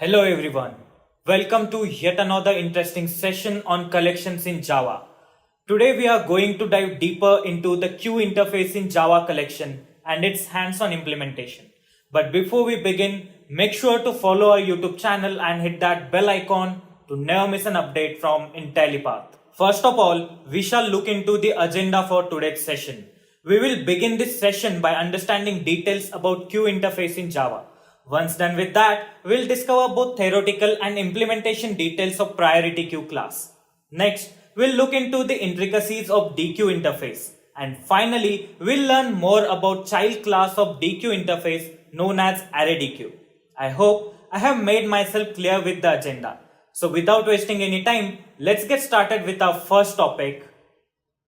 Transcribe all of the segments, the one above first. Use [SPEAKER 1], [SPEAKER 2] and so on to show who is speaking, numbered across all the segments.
[SPEAKER 1] Hello everyone. Welcome to yet another interesting session on collections in Java. Today we are going to dive deeper into the queue interface in Java collection and its hands-on implementation. But before we begin, make sure to follow our YouTube channel and hit that bell icon to never miss an update from Intellipaat. First of all, we shall look into the agenda for today's session. We will begin this session by understanding details about queue interface in Java. Once done with that, we'll discover both theoretical and implementation details of priority queue class. Next, we'll look into the intricacies of DQ interface. And finally, we'll learn more about child class of DQ interface known as ArrayDeque. I hope I have made myself clear with the agenda. So without wasting any time, let's get started with our first topic.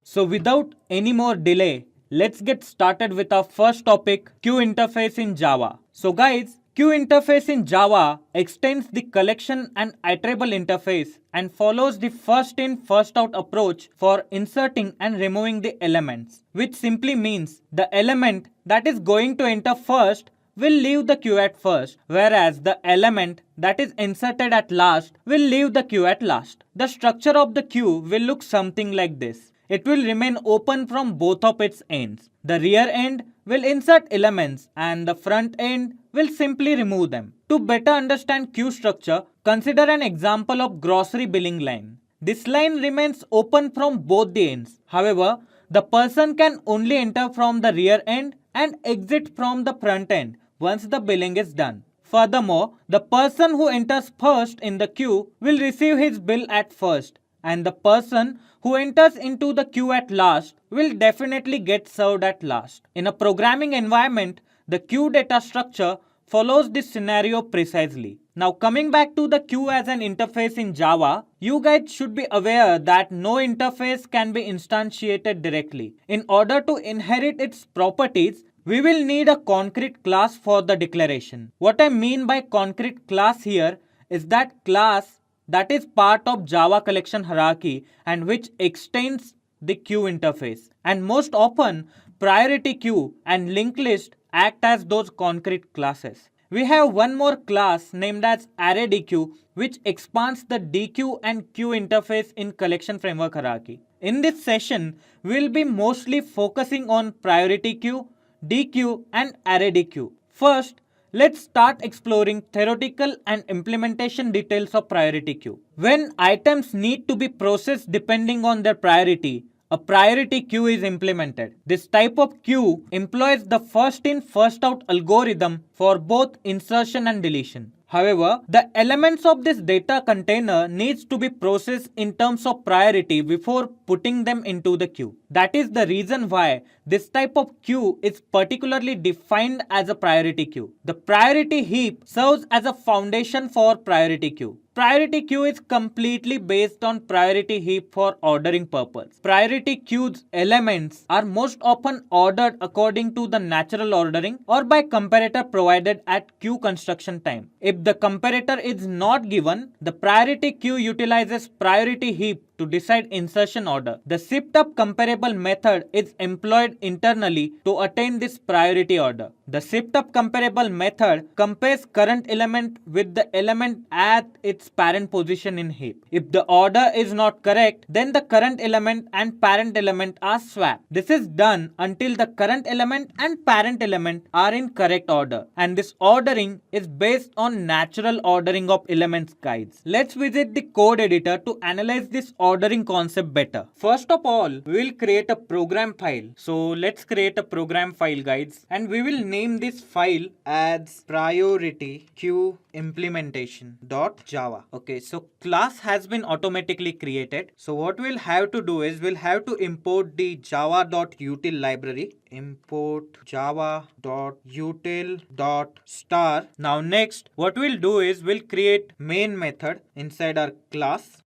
[SPEAKER 1] So without any more delay, let's get started with our first topic, queue interface in Java. So guys, queue interface in Java extends the collection and iterable interface and follows the first in first out approach for inserting and removing the elements, which simply means the element that is going to enter first will leave the queue at first, whereas the element that is inserted at last will leave the queue at last. The structure of the queue will look something like this. It will remain open from both of its ends. The rear end will insert elements and the front end will simply remove them. To better understand queue structure, consider an example of grocery billing line. This line remains open from both the ends. However, the person can only enter from the rear end and exit from the front end once the billing is done. Furthermore, the person who enters first in the queue will receive his bill at first, and the person who enters into the queue at last will definitely get served at last. In a programming environment, the queue data structure follows this scenario precisely. Now coming back to the queue as an interface in Java, you guys should be aware that no interface can be instantiated directly. In order to inherit its properties, we will need a concrete class for the declaration. What I mean by concrete class here is that class that is part of Java collection hierarchy and which extends the queue interface. And most often, priority queue and linked list act as those concrete classes. We have one more class named as ArrayDeque, which expands the DQ and queue interface in collection framework hierarchy. In this session, we'll be mostly focusing on priority queue, DQ and ArrayDeque. First, let's start exploring theoretical and implementation details of priority queue. When items need to be processed depending on their priority, a priority queue is implemented. This type of queue employs the first in first out algorithm for both insertion and deletion. However, the elements of this data container needs to be processed in terms of priority before putting them into the queue. That is the reason why this type of queue is particularly defined as a priority queue. The priority heap serves as a foundation for priority queue. Priority queue is completely based on priority heap for ordering purpose. Priority queue's elements are most often ordered according to the natural ordering or by comparator provided at queue construction time. If the comparator is not given, the priority queue utilizes priority heap to decide insertion order. The shift up comparable method is employed internally to attain this priority order. The shift up comparable method compares current element with the element at its parent position in heap. If the order is not correct, then the current element and parent element are swapped. This is done until the current element and parent element are in correct order, and this ordering is based on natural ordering of elements guides. Let's visit the code editor to analyze this ordering concept better. First of all, we will create a program file. So let's create a program file, guys, and we will name this file as priority queue implementation.java. Okay, so class has been automatically created. So what we'll have to do is we'll have to import the java.util library. Import java.util.star. Now next, what we'll do is we'll create main method inside our class.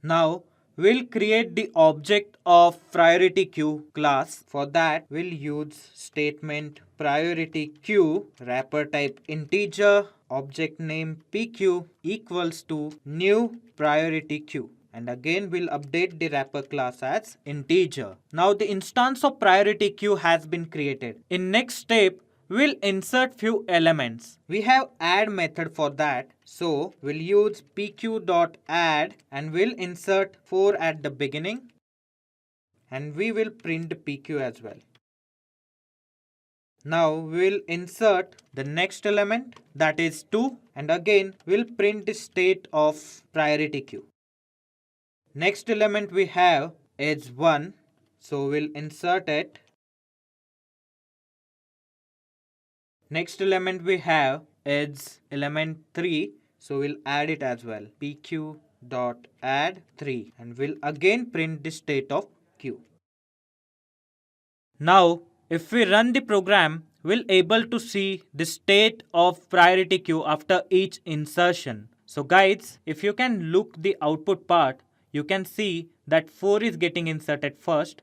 [SPEAKER 1] Now we'll create the object of priority queue class. For that, we'll use statement priority queue wrapper type integer object name pq equals to new priority queue. And again, we'll update the wrapper class as integer. Now the instance of priority queue has been created. In next step, we'll insert few elements. We have add method for that. So we'll use pq.add and we'll insert 4 at the beginning and we will print pq as well. Now we'll insert the next element, that is 2, and again we'll print the state of priority queue. Next element we have is 1, so we'll insert it. Next element we have is element 3, so we'll add it as well. pq.add 3 and we'll again print the state of queue. Now if we run the program, we'll able to see the state of priority queue after each insertion. So guys, if you can look the output part, you can see that 4 is getting inserted first.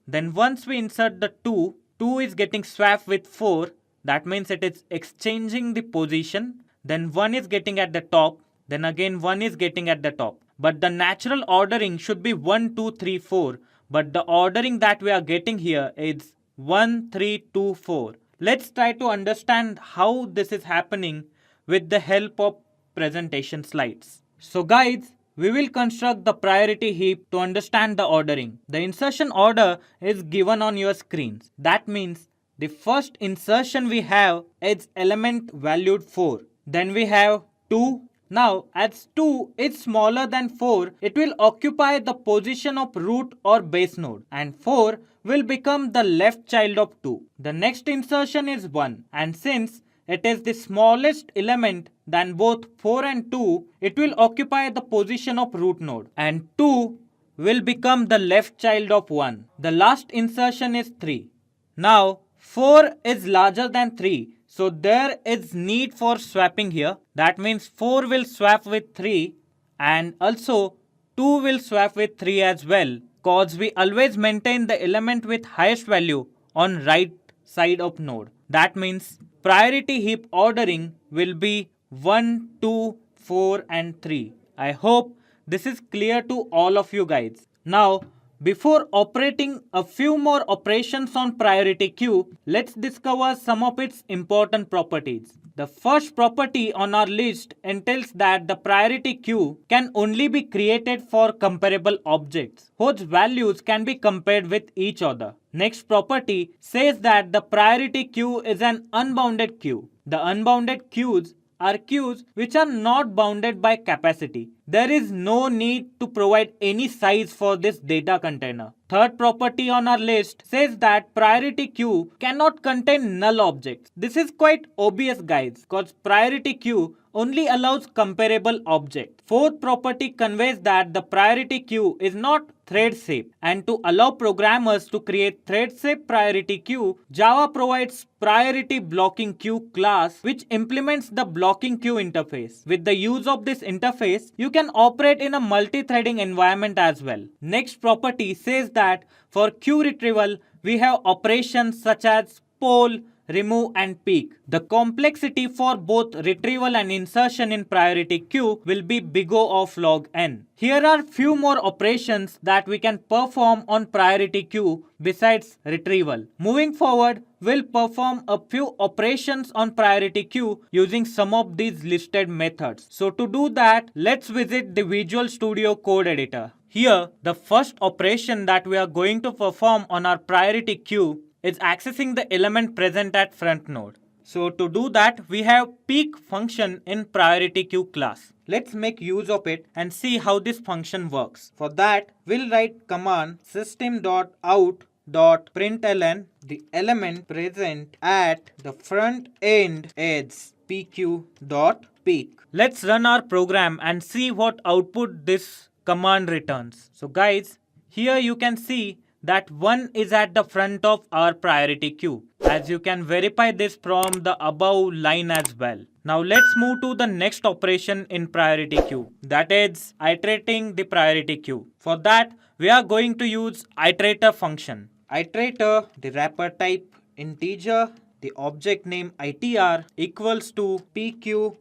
[SPEAKER 1] Then once we insert the 2, 2 is getting swapped with 4. That means it is exchanging the position. Then 1 is getting at the top. Then again 1 is getting at the top. But the natural ordering should be 1, 2, 3, 4. But the ordering that we are getting here is 1, 3, 2, 4. Let's try to understand how this is happening with the help of presentation slides. So guys, we will construct the priority heap to understand the ordering. The insertion order is given on your screens. That means the first insertion we have is element valued 4. Then we have 2. Now, as 2 is smaller than 4, it will occupy the position of root or base node, and 4 will become the left child of 2. The next insertion is 1, and since it is the smallest element than both 4 and 2, it will occupy the position of root node, and 2 will become the left child of 1. The last insertion is 3. Now, 4 is larger than 3. So there is need for swapping here. That means 4 will swap with 3 and also 2 will swap with 3 as well, cause we always maintain the element with highest value on right side of node. That means priority heap ordering will be 1, 2, 4 and 3. I hope this is clear to all of you guys. Now, before operating a few more operations on priority queue, let's discover some of its important properties. The first property on our list entails that the priority queue can only be created for comparable objects, whose values can be compared with each other. Next property says that the priority queue is an unbounded queue. The unbounded queues are queues which are not bounded by capacity. There is no need to provide any size for this data container. Third property on our list says that priority queue cannot contain null objects. This is quite obvious guys, because priority queue only allows comparable objects. Fourth property conveys that the priority queue is not thread safe, and to allow programmers to create thread safe priority queue, Java provides priority blocking queue class which implements the blocking queue interface. With the use of this interface, you can operate in a multi-threading environment as well. Next property says that for queue retrieval, we have operations such as poll, remove and peek. The complexity for both retrieval and insertion in priority queue will be big O of log n. Here are few more operations that we can perform on priority queue besides retrieval. Moving forward, we'll perform a few operations on priority queue using some of these listed methods. So to do that, let's visit the Visual Studio Code Editor. Here, the first operation that we are going to perform on our priority queue is accessing the element present at front node. So to do that, we have peek function in priority queue class. Let's make use of it and see how this function works. For that, we'll write command system.out.println the element present at the front end is pq.peek. Let's run our program and see what output this command returns. So guys, here you can see that 1 is at the front of our priority queue, as you can verify this from the above line as well. Now let's move to the next operation in priority queue, that is iterating the priority queue. For that, we are going to use iterator function. Iterator, the wrapper type integer, the object name itr equals to pq.iterator.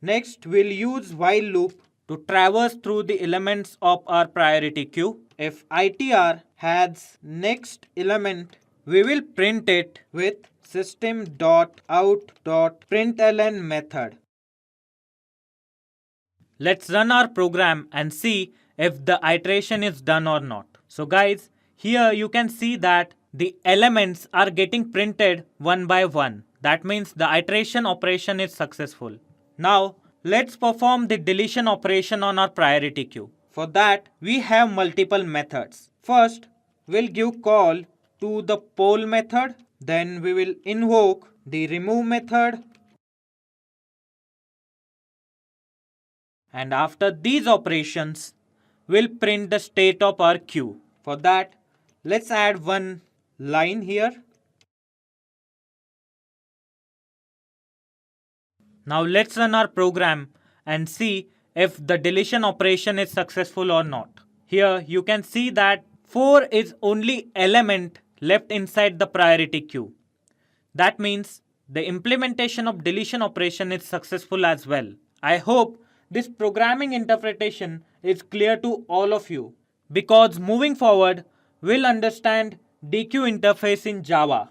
[SPEAKER 1] Next, we'll use while loop to traverse through the elements of our priority queue. If itr has next element we will print it with system.out.println method. Let's run our program and see if the iteration is done or not. So guys, here you can see that the elements are getting printed one by one. That means the iteration operation is successful. Now let's perform the deletion operation on our priority queue. For that we have multiple methods. First we'll give call to the poll method. Then we will invoke the remove method. And after these operations, we'll print the state of our queue. For that, let's add one line here. Now let's run our program and see if the deletion operation is successful or not. Here you can see that 4 is only element left inside the priority queue. That means the implementation of deletion operation is successful as well. I hope this programming interpretation is clear to all of you, because moving forward we'll understand DQ interface in Java.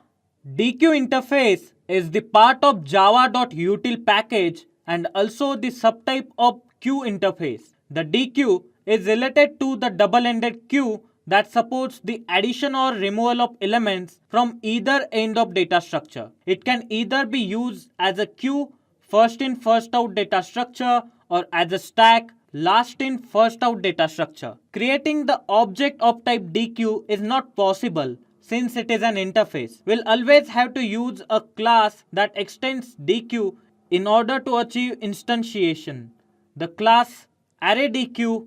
[SPEAKER 1] DQ interface is the part of java.util package and also the subtype of queue interface. The DQ is related to the double-ended queue that supports the addition or removal of elements from either end of data structure. It can either be used as a queue, first in first out data structure, or as a stack, last in first out data structure. Creating the object of type DQ is not possible since it is an interface. We'll always have to use a class that extends DQ in order to achieve instantiation. The class ArrayDeque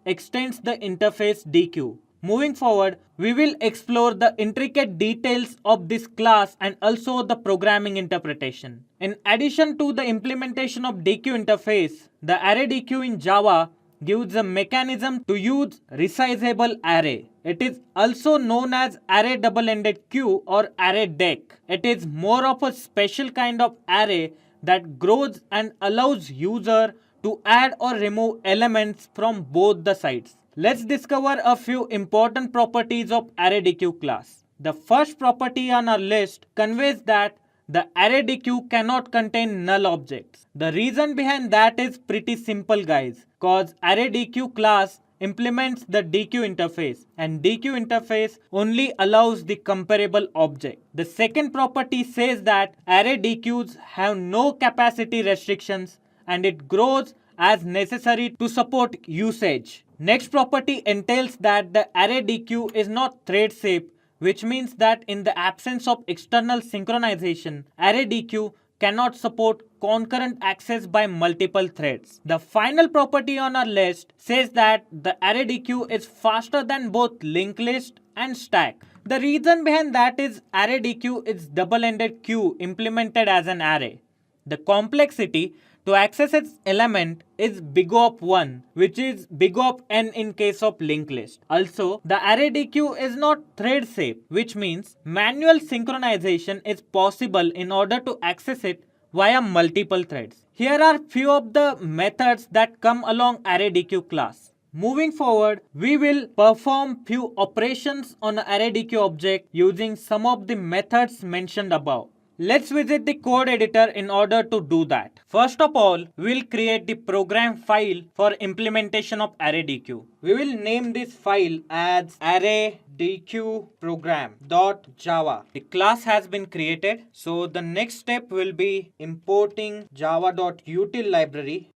[SPEAKER 1] extends the interface DQ. Moving forward, we will explore the intricate details of this class and also the programming interpretation. In addition to the implementation of DQ interface, the ArrayDeque in Java gives a mechanism to use resizable array. It is also known as array double-ended queue or ArrayDeque. It is more of a special kind of array that grows and allows user to add or remove elements from both the sides. Let's discover a few important properties of ArrayDeque class. The first property on our list conveys that the ArrayDeque cannot contain null objects. The reason behind that is pretty simple guys, cause ArrayDeque class implements the DQ interface and DQ interface only allows the comparable object. The second property says that ArrayDeques have no capacity restrictions and it grows as necessary to support usage. Next property entails that the ArrayDeque is not thread safe, which means that in the absence of external synchronization, ArrayDeque cannot support concurrent access by multiple threads. The final property on our list says that the ArrayDeque is faster than both linked list and stack. The reason behind that is ArrayDeque is double-ended queue implemented as an array. The complexity to access its element is big of 1, which is big of n in case of linked list. Also, the ArrayDeque is not thread safe, which means manual synchronization is possible in order to access it via multiple threads. Here are few of the methods that come along ArrayDeque class. Moving forward, we will perform few operations on an ArrayDeque object using some of the methods mentioned above. Let's visit the code editor in order to do that. First of all, we'll create the program file for implementation of ArrayDeque. We will name this file as ArrayDequeProgram.java. The class has been created. So the next step will be importing java.util library.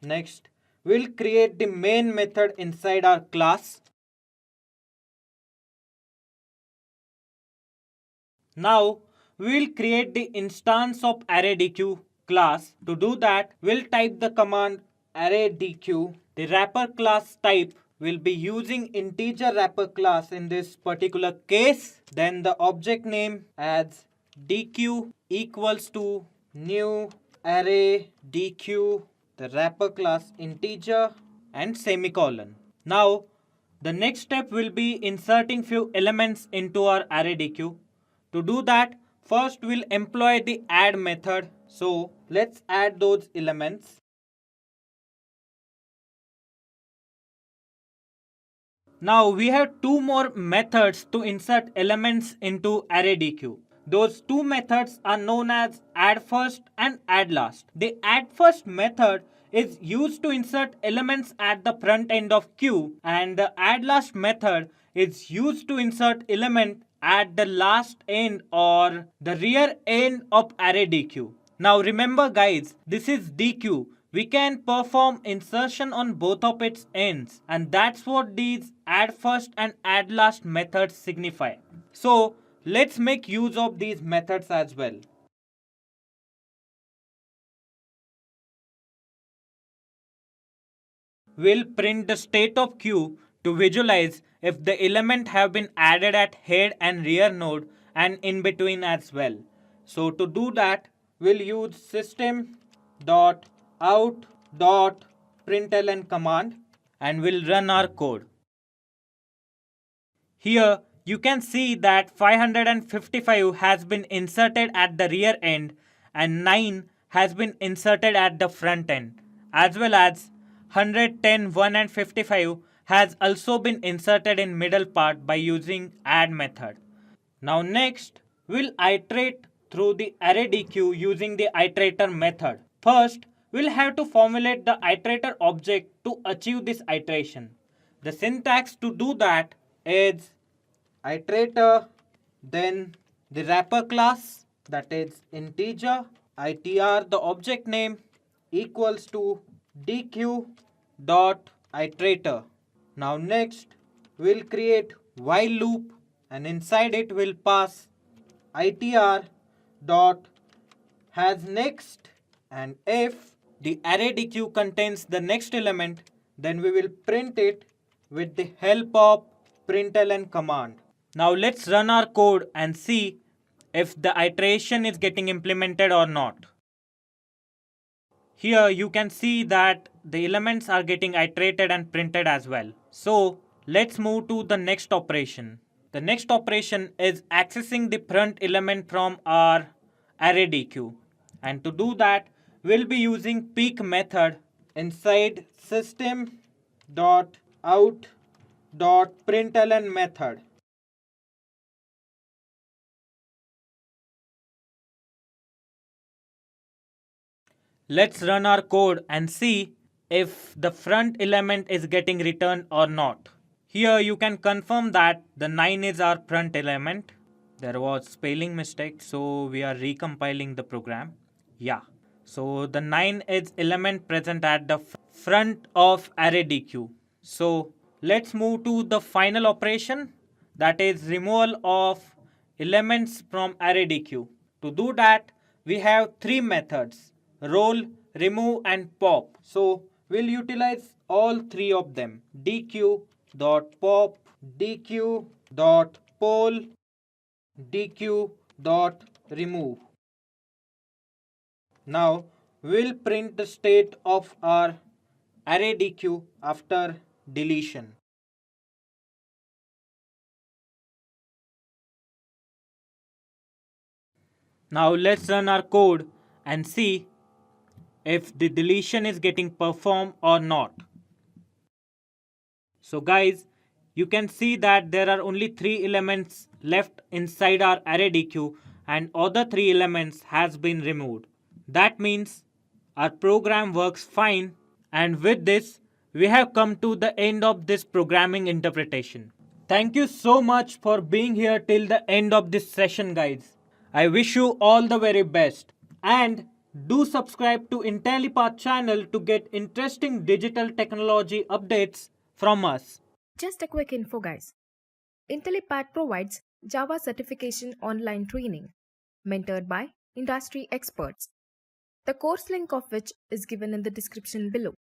[SPEAKER 1] Next, we'll create the main method inside our class. Now, we will create the instance of ArrayDeque class. To do that, we'll type the command ArrayDeque. The wrapper class type will be using integer wrapper class in this particular case. Then the object name as deque equals to new ArrayDeque, the wrapper class integer, and semicolon. Now, the next step will be inserting few elements into our ArrayDeque. To do that, first we'll employ the add method. So let's add those elements. Now we have two more methods to insert elements into ArrayDeque. Those two methods are known as add first and add last. The add first method is used to insert elements at the front end of queue, and the add last method is used to insert element at the last end or the rear end of ArrayDeque. Now remember guys, this is DQ. We can perform insertion on both of its ends, and that's what these add first and add last methods signify. So let's make use of these methods as well. We'll print the state of queue to visualize if the element have been added at head and rear node and in between as well. So to do that, we'll use system.out.println command and we'll run our code. Here you can see that 555 has been inserted at the rear end and 9 has been inserted at the front end, as well as 110, 1 and 55 has also been inserted in middle part by using add method. Now next, we'll iterate through the ArrayDeque using the iterator method. First, we'll have to formulate the iterator object to achieve this iteration. The syntax to do that is iterator, then the wrapper class, that is integer, itr the object name equals to deque dot iterator. Now next we'll create while loop and inside it we'll pass itr dot has next, and if the ArrayDeque contains the next element, then we will print it with the help of println command. Now let's run our code and see if the iteration is getting implemented or not. Here you can see that the elements are getting iterated and printed as well. So let's move to the next operation. The next operation is accessing the front element from our ArrayDeque. And to do that, we'll be using peek method inside system.out.println method. Let's run our code and see if the front element is getting returned or not. Here you can confirm that the 9 is our front element. There was spelling mistake, so we are recompiling the program. Yeah. So the 9 is element present at the front of ArrayDeque. So let's move to the final operation, that is removal of elements from ArrayDeque. To do that, we have three methods: roll, remove and pop. So we'll utilize all three of them: deque.pop, deque.poll, deque.remove. Now we'll print the state of our ArrayDeque after deletion. Now let's run our code and see if the deletion is getting performed or not. So guys, you can see that there are only 3 elements left inside our ArrayDeque and other 3 elements has been removed. That means our program works fine, and with this we have come to the end of this programming interpretation. Thank you so much for being here till the end of this session guys. I wish you all the very best, and do subscribe to Intellipaat channel to get interesting digital technology updates from us.
[SPEAKER 2] Just a quick info guys. Intellipaat provides Java certification online training mentored by industry experts. The course link of which is given in the description below.